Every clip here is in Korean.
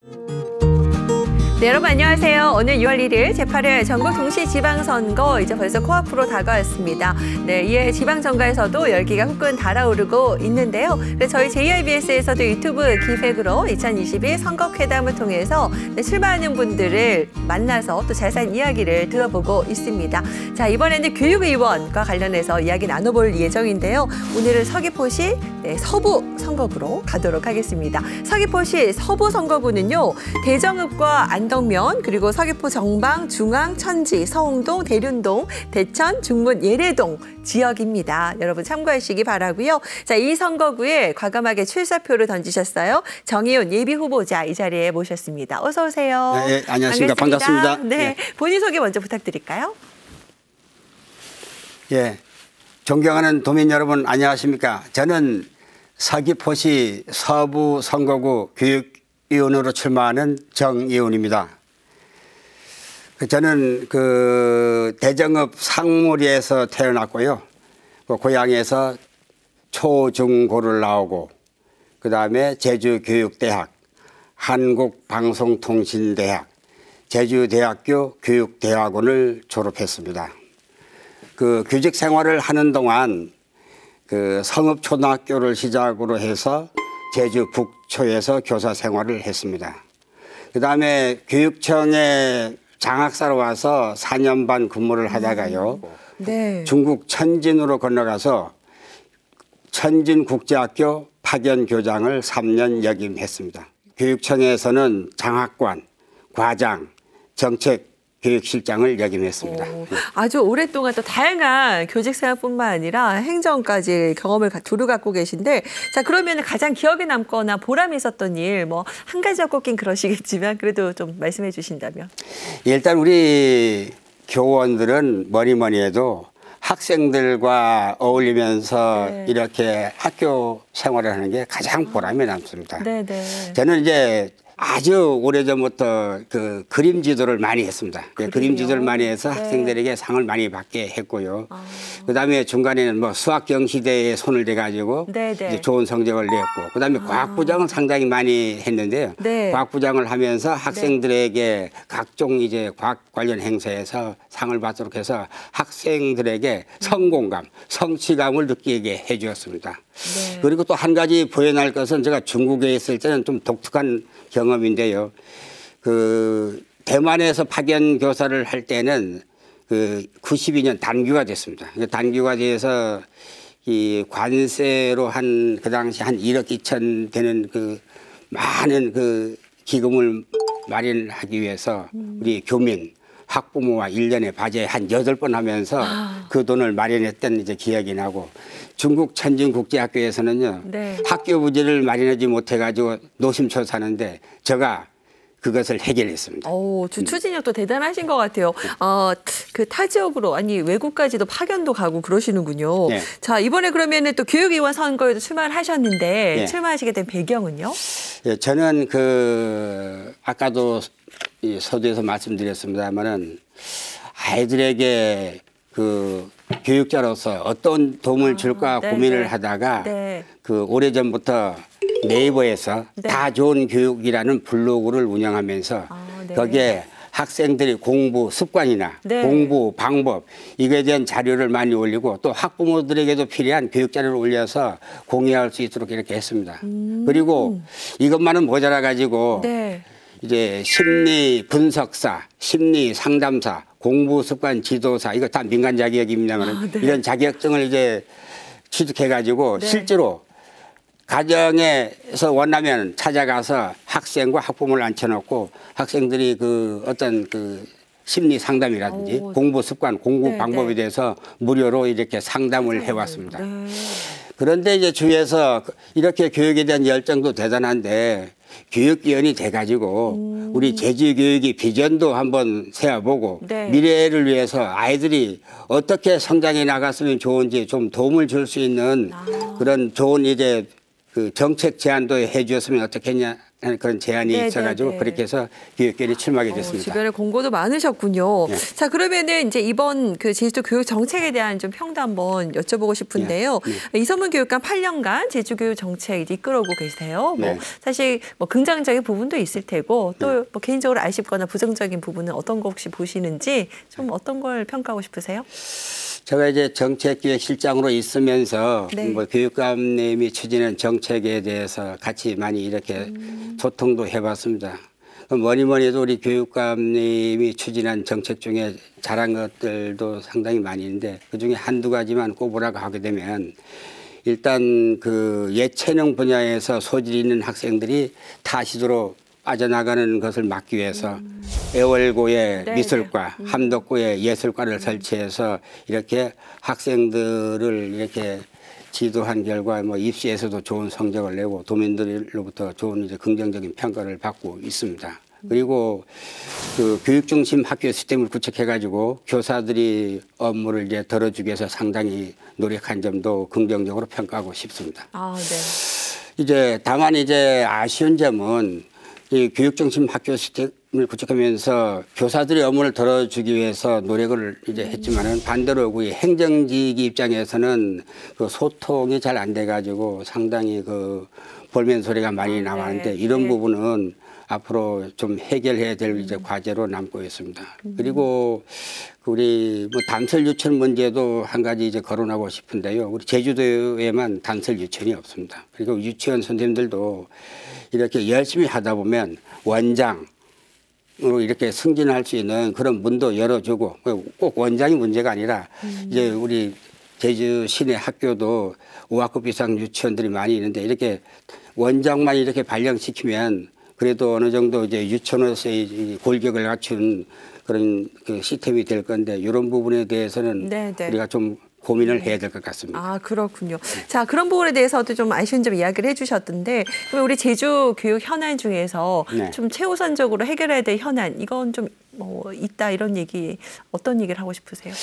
네, 여러분 안녕하세요. 오늘 6월 1일 제8회 전국 동시지방선거 이제 벌써 코앞으로 다가왔습니다. 네, 이에 지방선거에서도 열기가 후끈 달아오르고 있는데요. 그래서 저희 JIBS에서도 유튜브 기획으로 2022 선거회담을 통해서 출마하는 분들을 만나서 또 자세한 이야기를 들어보고 있습니다. 자, 이번에는 교육의원과 관련해서 이야기 나눠볼 예정인데요. 오늘은 서귀포시 서부 선거구로 가도록 하겠습니다. 서귀포시 서부 선거구는요, 대정읍과 안덕면, 그리고 서귀포 정방, 중앙, 천지, 서홍동, 대륜동, 대천, 중문, 예래동 지역입니다. 여러분 참고하시기 바라고요. 자, 이 선거구에 과감하게 출사표를 던지셨어요. 정의훈 예비후보자 이 자리에 모셨습니다. 어서 오세요. 네, 안녕하십니까. 반갑습니다. 네, 본인 소개 먼저 부탁드릴까요? 예, 존경하는 도민 여러분 안녕하십니까. 저는 서귀포시 서부 선거구 교육위원으로 출마하는 정의훈입니다. 저는 대정읍 상무리에서 태어났고요. 고향에서 초중고를 나오고 그다음에 제주교육대학, 한국방송통신대학, 제주대학교 교육대학원을 졸업했습니다. 교직 생활을 하는 동안 성읍초등학교를 시작으로 해서 제주 북초에서 교사 생활을 했습니다. 그다음에 교육청에 장학사로 와서 4년 반 근무를 하다가요. 네. 중국 천진으로 건너가서 천진국제학교 파견교장을 3년 역임했습니다. 교육청에서는 장학관, 과장, 정책교육실장을 역임했습니다. 아주 오랫동안 또 다양한 교직생활뿐만 아니라 행정까지 경험을 두루 갖고 계신데, 자, 그러면 가장 기억에 남거나 보람이 있었던 일, 뭐 한 가지가 꼽긴 그러시겠지만 그래도 좀 말씀해 주신다면. 일단 우리 교원들은 뭐니 해도 학생들과 어울리면서 네. 이렇게 학교 생활을 하는 게 가장 보람이 남습니다. 네네. 저는 이제 아주 오래전부터 그림 지도를 많이 했습니다. 그림 지도를 많이 해서 네. 학생들에게 상을 많이 받게 했고요. 그다음에 중간에는 뭐 수학 경시대에 손을 대가지고 이제 좋은 성적을 냈고, 그다음에 과학부장을 상당히 많이 했는데요. 네. 과학부장을 하면서 학생들에게 각종 이제 과학 관련 행사에서 상을 받도록 해서 학생들에게 성공감, 성취감을 느끼게 해주었습니다. 네. 그리고 또 한 가지 보여날 것은 제가 중국에 있을 때는 좀 독특한 경험인데요. 대만에서 파견 교사를 할 때는 92년 단규가 됐습니다. 단규가 돼서 이 관세로 그 당시 한 1억 2천 되는 많은 기금을 마련하기 위해서 우리 교민, 학부모와 1년에 바제 한 8번 하면서 그 돈을 마련했던 이제 기억이 나고, 중국 천진국제학교에서는요. 네. 학교 부지를 마련하지 못해가지고 노심초사하는데 제가 그것을 해결했습니다. 오, 추진력도 대단하신 것 같아요. 타 지역으로, 아니 외국까지도 파견도 가고 그러시는군요. 네. 자, 이번에 그러면은 또 교육위원 선거에도 출마를 하셨는데 네. 출마하시게 된 배경은요? 네, 저는 아까도 서두에서 말씀드렸습니다만은 아이들에게 교육자로서 어떤 도움을 줄까 고민을 하다가 오래전부터 네이버에서 다 좋은 교육이라는 블로그를 운영하면서 거기에 학생들이 공부 습관이나 공부 방법 이거에 대한 자료를 많이 올리고, 또 학부모들에게도 필요한 교육 자료를 올려서 공유할 수 있도록 이렇게 했습니다. 그리고 이것만은 모자라 가지고 이제 심리 분석사, 심리 상담사, 공부 습관 지도사, 이거 다 민간 자격입니다만 이런 자격증을 이제 취득해가지고 실제로 가정에서 원하면 찾아가서 학생과 학부모를 앉혀놓고 학생들이 어떤 심리 상담이라든지 공부 습관, 공부 방법에 대해서 무료로 이렇게 상담을 해왔습니다. 그런데 이제 주위에서 이렇게 교육에 대한 열정도 대단한데 교육위원이 돼가지고 우리 제주교육의 비전도 한번 세워보고 미래를 위해서 아이들이 어떻게 성장해 나갔으면 좋은지 좀 도움을 줄 수 있는 그런 좋은 이제 정책 제안도 해주었으면 어떻겠냐 그런 제안이 네, 있어가지고 네, 네. 그렇게 해서 교육계에 출마하게 됐습니다. 주변에 공고도 많으셨군요. 네. 자, 그러면은 이제 이번 그 제주도 교육 정책에 대한 좀 평도 한번 여쭤보고 싶은데요. 네. 이선문 교육감 8년간 제주 교육 정책 이제 이끌어오고 계세요. 뭐 네. 사실 뭐 긍정적인 부분도 있을 테고 또 뭐 개인적으로 아쉽거나 부정적인 부분은 어떤 거 혹시 보시는지 좀 어떤 걸 평가하고 싶으세요? 제가 이제 정책기획실장으로 있으면서 네. 뭐 교육감님이 추진한 정책에 대해서 같이 많이 이렇게 소통도 해봤습니다. 뭐니 해도 우리 교육감님이 추진한 정책 중에 잘한 것들도 상당히 많이 있는데 그중에 한두 가지만 꼽으라고 하게 되면 일단 그 예체능 분야에서 소질이 있는 학생들이 타시도로 빠져나가는 것을 막기 위해서 애월고에 네, 미술과, 함덕고에 예술과를 설치해서 이렇게 학생들을 이렇게 지도한 결과 뭐 입시에서도 좋은 성적을 내고 도민들로부터 좋은 이제 긍정적인 평가를 받고 있습니다. 그리고 그 교육 중심 학교 시스템을 구축해가지고 교사들이 업무를 이제 덜어주기 위해서 상당히 노력한 점도 긍정적으로 평가하고 싶습니다. 아, 네. 이제 다만 이제 아쉬운 점은 이 교육 중심 학교 시스템을 구축하면서 교사들의 업무를 덜어주기 위해서 노력을 이제 했지만은 반대로 그 행정직 입장에서는 그 소통이 잘 안 돼가지고 상당히 그 볼멘 소리가 많이 나왔는데 네. 이런 네. 부분은 앞으로 좀 해결해야 될 이제 과제로 남고 있습니다. 그리고 우리 뭐 단설 유치원 문제도 한 가지 이제 거론하고 싶은데요. 우리 제주도에만 단설 유치원이 없습니다. 그리고 유치원 선생님들도 이렇게 열심히 하다 보면 원장으로 이렇게 승진할 수 있는 그런 문도 열어주고 꼭 원장이 문제가 아니라 이제 우리 제주 시내 학교도 5학급 이상 유치원들이 많이 있는데 이렇게 원장만 이렇게 발령시키면 그래도 어느 정도 이제 유치원으로서의 골격을 갖춘 그런 그 시스템이 될 건데 이런 부분에 대해서는 네, 네. 우리가 좀 고민을 해야 될 것 같습니다. 아, 그렇군요. 자, 그런 부분에 대해서도 좀 아쉬운 점 이야기를 해주셨던데, 그럼 우리 제주 교육 현안 중에서 네. 좀 최우선적으로 해결해야 될 현안, 이건 좀 뭐 있다 이런 얘기, 어떤 얘기를 하고 싶으세요?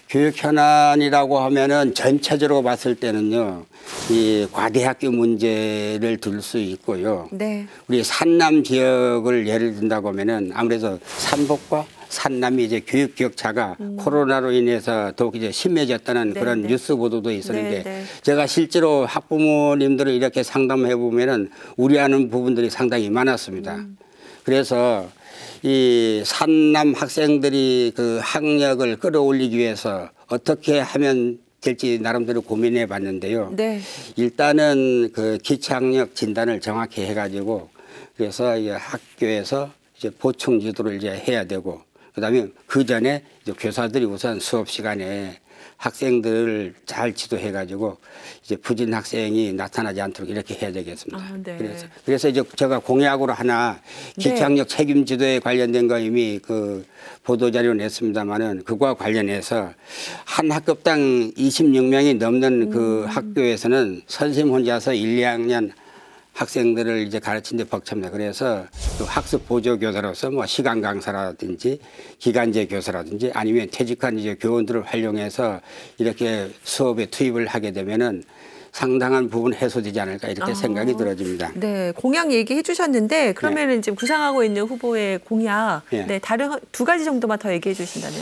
교육 현안이라고 하면은 전체적으로 봤을 때는요, 이 과대학교 문제를 들 수 있고요. 네. 우리 산남 지역을 예를 든다고 하면은 아무래도 산복과 산남이 이제 교육 격차가 코로나로 인해서 더욱 이제 심해졌다는 네, 그런 네. 뉴스 보도도 있었는데 네, 네. 제가 실제로 학부모님들을 이렇게 상담해 보면은 우려하는 부분들이 상당히 많았습니다. 그래서 이 산남 학생들이 그 학력을 끌어올리기 위해서 어떻게 하면 될지 나름대로 고민해 봤는데요. 네. 일단은 그 기초학력 진단을 정확히 해가지고 그래서 이 학교에서 이제 보충 지도를 이제 해야 되고 그다음에 그 전에 이제 교사들이 우선 수업 시간에 학생들을 잘 지도해가지고 이제 부진 학생이 나타나지 않도록 이렇게 해야 되겠습니다. 아, 네. 그래서 이제 제가 공약으로 하나 기초학력 책임 지도에 관련된 거 이미 그 보도 자료 냈습니다만은 그거와 관련해서 한 학급당 26명이 넘는 그 학교에서는 선생님 혼자서 1, 2학년 학생들을 이제 가르치는데 벅찹니다. 그래서 그 학습 보조 교사로서 뭐 시간 강사라든지 기간제 교사라든지 아니면 퇴직한 이제 교원들을 활용해서 이렇게 수업에 투입을 하게 되면은 상당한 부분 해소되지 않을까 이렇게 생각이 들어집니다. 네, 공약 얘기해 주셨는데 그러면은 지금 구상하고 있는 후보의 공약, 네. 네, 다른 두 가지 정도만 더 얘기해 주신다면.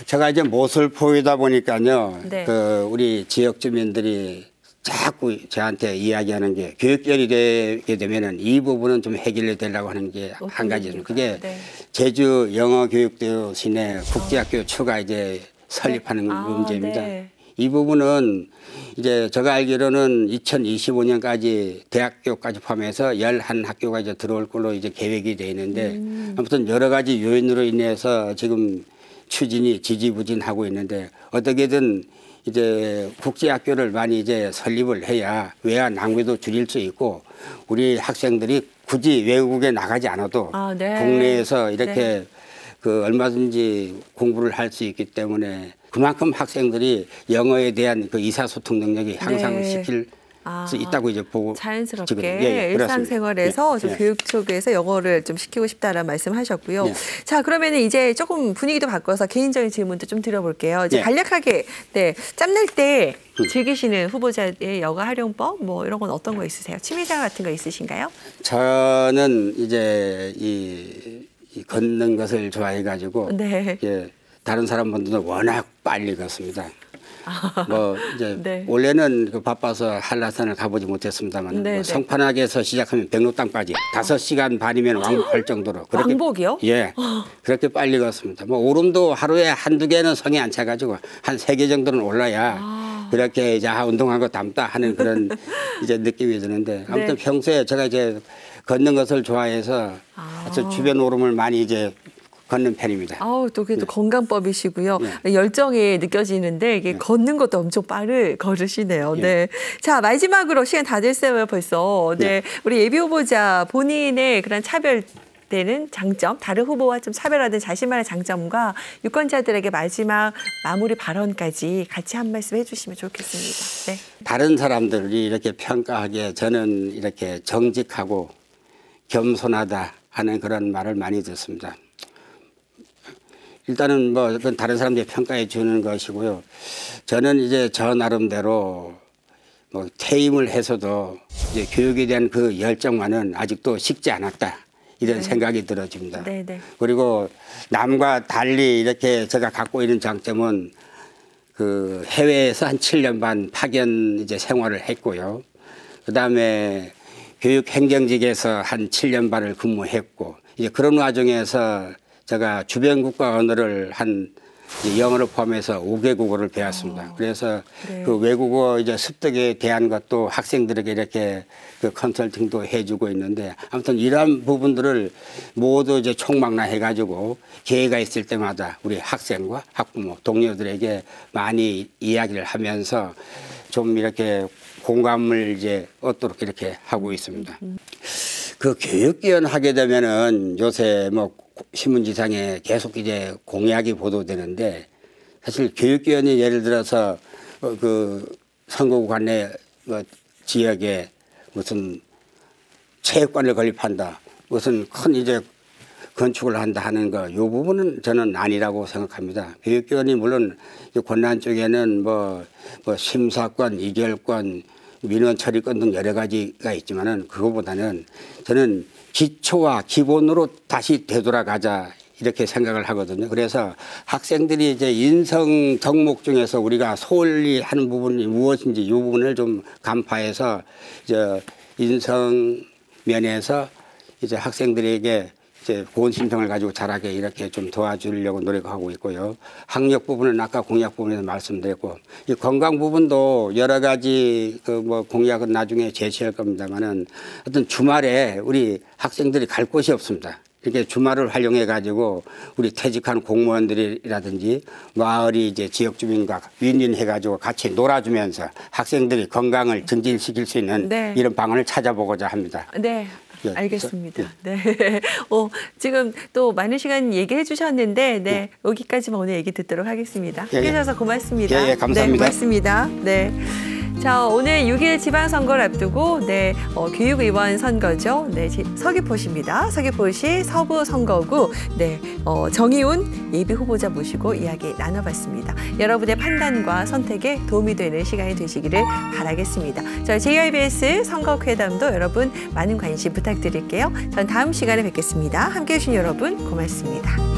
제가 이제 모슬포이다 보니까요. 네. 그 우리 지역 주민들이 자꾸 저한테 이야기하는 게 교육열이 되게 되면은 이 부분은 좀 해결이 되려고 하는 게 한 가지입니다. 그게 네. 제주 영어교육대신에 국제학교 추가 이제 설립하는 문제입니다. 네. 이 부분은 이제 제가 알기로는 2025년까지 대학교까지 포함해서 11학교가 이제 들어올 걸로 이제 계획이 돼 있는데 아무튼 여러 가지 요인으로 인해서 지금 추진이 지지부진하고 있는데 어떻게든 이제 국제학교를 많이 이제 설립을 해야 외화 낭비도 줄일 수 있고 우리 학생들이 굳이 외국에 나가지 않아도 네. 국내에서 이렇게 네. 그 얼마든지 공부를 할 수 있기 때문에 그만큼 학생들이 영어에 대한 그 의사소통 능력이 향상시킬 수 있다고 이제 보고 자연스럽게 지금, 예, 일상생활에서 좀 예. 교육 쪽에서 영어를 좀 시키고 싶다라는 말씀하셨고요. 예. 자, 그러면은 이제 조금 분위기도 바꿔서 개인적인 질문도 좀 드려볼게요. 이제 예. 간략하게 짬낼 때 즐기시는 후보자의 여가 활용법 뭐 이런 건 어떤 거 있으세요? 취미생활 같은 거 있으신가요? 저는 이제 이 걷는 것을 좋아해가지고 네. 예, 다른 사람분들은 워낙 빨리 걷습니다. 뭐 이제 네. 원래는 그 바빠서 한라산을 가보지 못했습니다만 네, 뭐 네. 성판악에서 시작하면 백록당까지 5시간 반이면 왕복할 정도로 그렇게 왕복이요? 예, 그렇게 빨리 걷습니다. 뭐 오름도 하루에 한두 개는 성에 안 차가지고 한 3개 정도는 올라야 그렇게 이제 운동한 거 담다 하는 그런 이제 느낌이 드는데 아무튼 네. 평소에 제가 이제 걷는 것을 좋아해서 아주 주변 오름을 많이 이제 걷는 편입니다. 아우, 또 그게 또 네. 건강법이시고요. 열정이 느껴지는데 이게 걷는 것도 엄청 빠르게 걸으시네요. 예. 네. 자, 마지막으로 시간 다 됐어요, 벌써. 네. 우리 예비 후보자 본인의 그런 차별되는 장점, 다른 후보와 좀 차별화된 자신만의 장점과 유권자들에게 마지막 마무리 발언까지 같이 한 말씀 해주시면 좋겠습니다. 네. 다른 사람들이 이렇게 평가하기에 저는 이렇게 정직하고 겸손하다 하는 그런 말을 많이 듣습니다. 일단은 뭐 그건 다른 사람들이 평가해 주는 것이고요. 저는 이제 저 나름대로 뭐 퇴임을 해서도 이제 교육에 대한 그 열정만은 아직도 식지 않았다. 이런 생각이 들어집니다. 네, 네. 그리고 남과 달리 이렇게 제가 갖고 있는 장점은 그 해외에서 한 7년 반 파견 이제 생활을 했고요. 그다음에 교육 행정직에서 한 7년 반을 근무했고 이제 그런 와중에서 제가 주변 국가 언어를 한 영어를 포함해서 5개국어를 배웠습니다. 그래서 네. 그 외국어 이제 습득에 대한 것도 학생들에게 이렇게 그 컨설팅도 해주고 있는데 아무튼 이러한 부분들을 모두 이제 총망라해가지고 기회가 있을 때마다 우리 학생과 학부모, 동료들에게 많이 이야기를 하면서 좀 이렇게 공감을 이제 얻도록 이렇게 하고 있습니다. 그 교육기원 하게 되면은 요새 뭐 신문지상에 계속 이제 공약이 보도되는데 사실 교육기원이 예를 들어서 그 선거구 관내 지역에 무슨 체육관을 건립한다, 무슨 큰 이제 건축을 한다 하는 거, 이 부분은 저는 아니라고 생각합니다. 교육기원이 물론 권난 쪽에는 뭐 심사권, 이결권, 민원 처리권 등 여러 가지가 있지만은 그거보다는 저는 기초와 기본으로 다시 되돌아가자 이렇게 생각을 하거든요. 그래서 학생들이 이제 인성 덕목 중에서 우리가 소홀히 하는 부분이 무엇인지 이 부분을 좀 간파해서 이제 인성 면에서 이제 학생들에게 이제 고운 심성을 가지고 자라게 이렇게 좀 도와주려고 노력하고 있고요. 학력 부분은 아까 공약 부분에서 말씀드렸고 이 건강 부분도 여러 가지 그 뭐 공약은 나중에 제시할 겁니다만은 어떤 주말에 우리 학생들이 갈 곳이 없습니다. 이렇게 주말을 활용해 가지고 우리 퇴직한 공무원들이라든지 마을이 이제 지역 주민과 윈윈해 가지고 같이 놀아주면서 학생들이 건강을 증진시킬 수 있는 네. 이런 방안을 찾아보고자 합니다. 네. 예, 알겠습니다. 네. 지금 또 많은 시간 얘기해 주셨는데, 네. 여기까지만 오늘 얘기 듣도록 하겠습니다. 예, 예. 해주셔서 고맙습니다. 예, 감사합니다. 네, 고맙습니다. 네. 자, 오늘 6일 지방선거를 앞두고, 네, 교육의원 선거죠. 네, 서귀포시입니다. 서귀포시 서부선거구, 네, 정의훈 예비 후보자 모시고 이야기 나눠봤습니다. 여러분의 판단과 선택에 도움이 되는 시간이 되시기를 바라겠습니다. 저희 JIBS 선거회담도 여러분 많은 관심 부탁드릴게요. 전 다음 시간에 뵙겠습니다. 함께해 주신 여러분 고맙습니다.